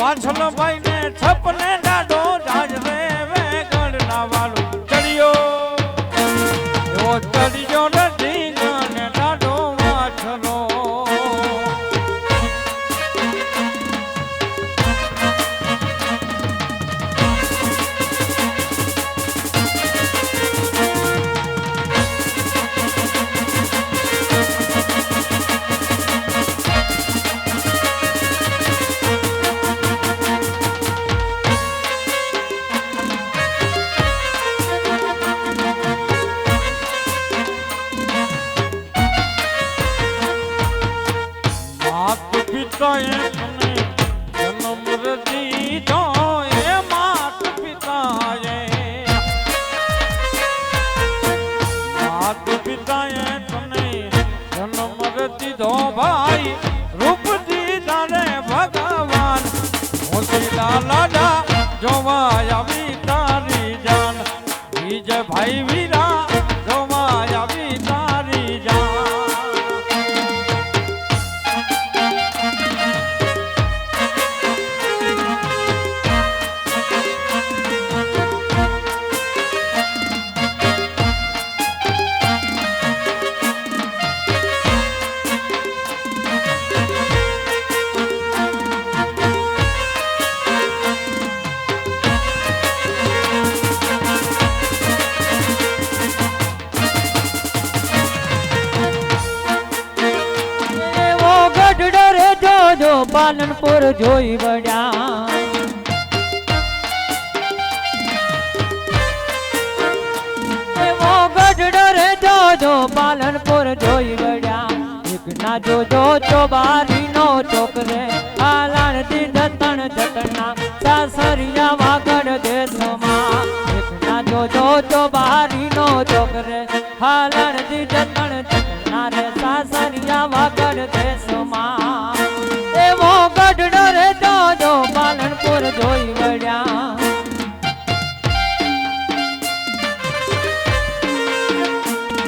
વાછલ ભાઈ ને છપને દાડો જાજ રે વેગડ ના વાળું ચડિયો એવો ચડિયો નથી ને દાડો વાછલો ભાઈ રૂપ દીધા ને ભગવાન મોતીલા લાડા જોવા આવી તારી જાન વિજય ભાઈ વીરા જોવા આવી તારી જાન પાલનપુર જોઈ વડ્યા એવો ગઢડો રે જોજો પાલનપુર જોઈ વડ્યા એક ના જોજો ચોબારી નો ચોક રે